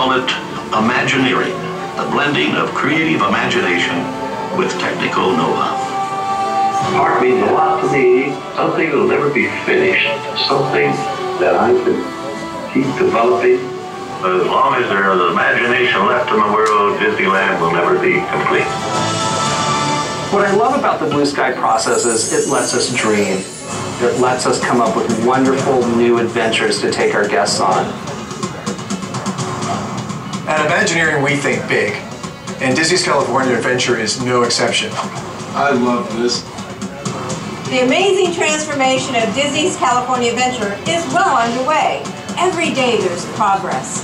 call it Imagineering, the blending of creative imagination with technical know-how. Art means a lot to me, something that will never be finished, something that I can keep developing. As long as there is imagination left in the world, Disneyland will never be complete. What I love about the Blue Sky process is it lets us dream. It lets us come up with wonderful new adventures to take our guests on. At Imagineering, we think big, and Disney's California Adventure is no exception. I love this. The amazing transformation of Disney's California Adventure is well underway. Every day there's progress.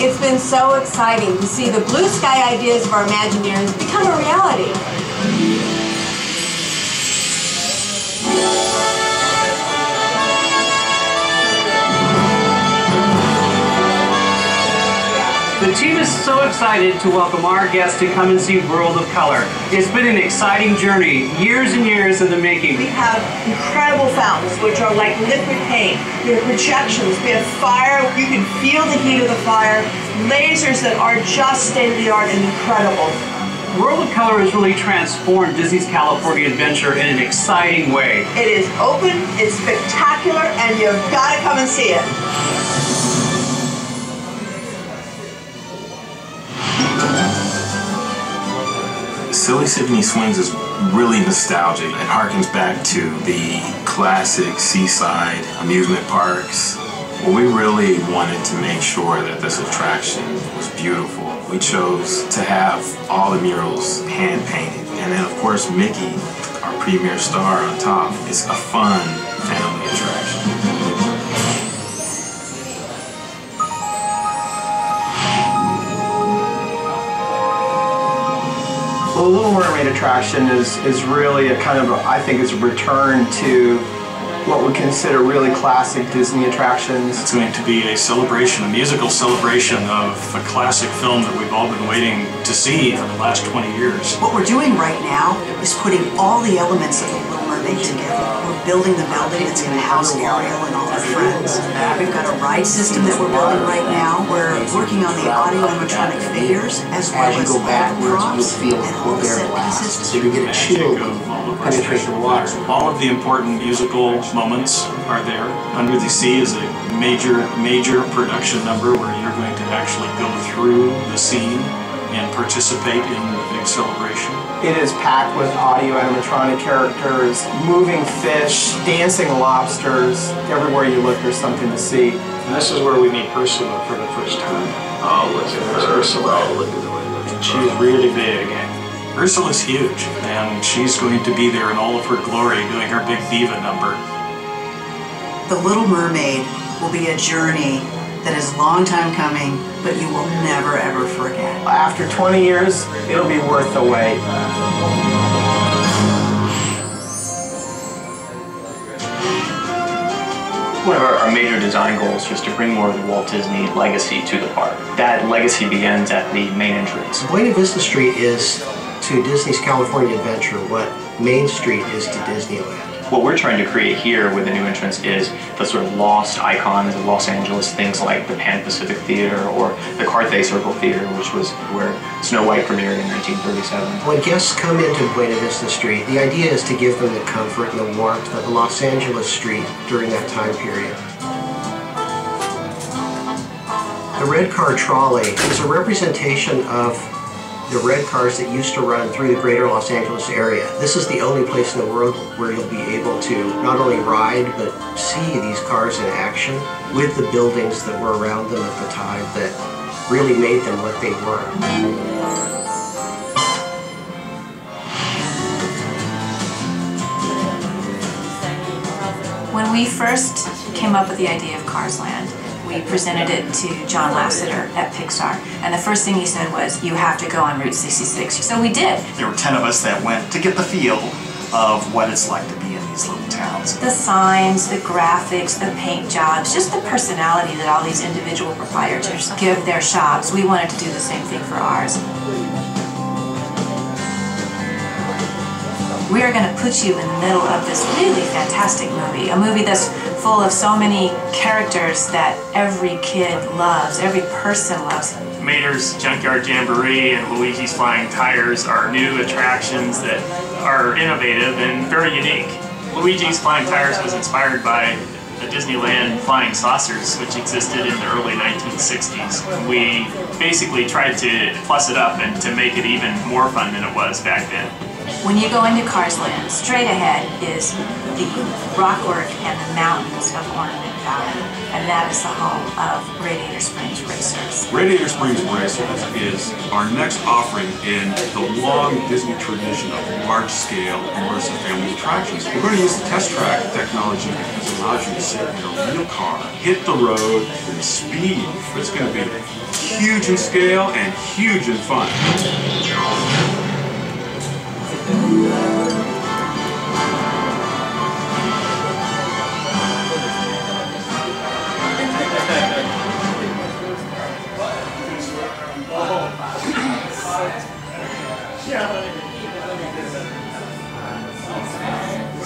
It's been so exciting to see the blue sky ideas of our Imagineers become a reality. The team is so excited to welcome our guests to come and see World of Color. It's been an exciting journey, years and years in the making. We have incredible fountains, which are like liquid paint. We have projections, we have fire, you can feel the heat of the fire, lasers that are just state-of-the-art and incredible. World of Color has really transformed Disney's California Adventure in an exciting way. It is open, it's spectacular, and you've got to come and see it. Silly Symphony Swings is really nostalgic. It harkens back to the classic seaside amusement parks. We really wanted to make sure that this attraction was beautiful. We chose to have all the murals hand-painted. And then, of course, Mickey, our premier star on top. It's a fun family attraction. Well, the Little Mermaid attraction is really a kind of, I think it's a return to what we consider really classic Disney attractions. It's going to be a celebration, a musical celebration of a classic film that we've all been waiting to see for the last 20 years. What we're doing right now is putting all the elements of the Little Mermaid together. We're building the building that's going to house Ariel and all her friends. We've got a ride system that we're building right now. We're working on the audio animatronic figures as well as you go backwards, props you'll feel and all the set pieces. So you get a chill penetration of water. All of the important musical moments are there. Under the Sea is a major production number where you're going to actually go through the scene and participate in the big celebration. It is packed with audio animatronic characters, moving fish, dancing lobsters. Everywhere you look, there's something to see. And this is where we meet Ursula for the first time. Oh, look at her. Ursula. Oh, look at the way that She's really big. Ursula's huge, and she's going to be there in all of her glory doing her big diva number. The Little Mermaid will be a journey that is a long time coming, but you will never ever forget. After 20 years, it'll be worth the wait. One of our major design goals was to bring more of the Walt Disney legacy to the park. That legacy begins at the main entrance. Buena Vista Street is to Disney's California Adventure what Main Street is to Disneyland. What we're trying to create here with the new entrance is the sort of lost icons of Los Angeles, things like the Pan Pacific Theater or the Carthay Circle Theater, which was where Snow White premiered in 1937. When guests come into Buena Vista Street, the idea is to give them the comfort and the warmth of Los Angeles Street during that time period. The red car trolley is a representation of the red cars that used to run through the greater Los Angeles area. This is the only place in the world where you'll be able to not only ride, but see these cars in action with the buildings that were around them at the time that really made them what they were. When we first came up with the idea of Cars Land, we presented it to John Lasseter at Pixar, and the first thing he said was, you have to go on Route 66. So we did. There were 10 of us that went to get the feel of what it's like to be in these little towns. The signs, the graphics, the paint jobs, just the personality that all these individual proprietors give their shops. We wanted to do the same thing for ours. We are going to put you in the middle of this really fantastic movie, a movie that's full of so many characters that every kid loves, every person loves. Mater's Junkyard Jamboree and Luigi's Flying Tires are new attractions that are innovative and very unique. Luigi's Flying Tires was inspired by the Disneyland flying saucers, which existed in the early 1960s. We basically tried to plus it up and to make it even more fun than it was back then. When you go into Cars Land, straight ahead is the rockwork and the mountains of Ornament Valley, and that is the home of Radiator Springs Racers. Radiator Springs Racers is our next offering in the long Disney tradition of large-scale immersive family attractions. We're going to use the test track technology because it allows you to sit in a real car, hit the road, and speed. But it's going to be huge in scale and huge in fun.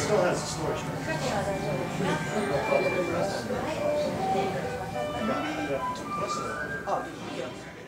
Still has a storage. Oh, yeah.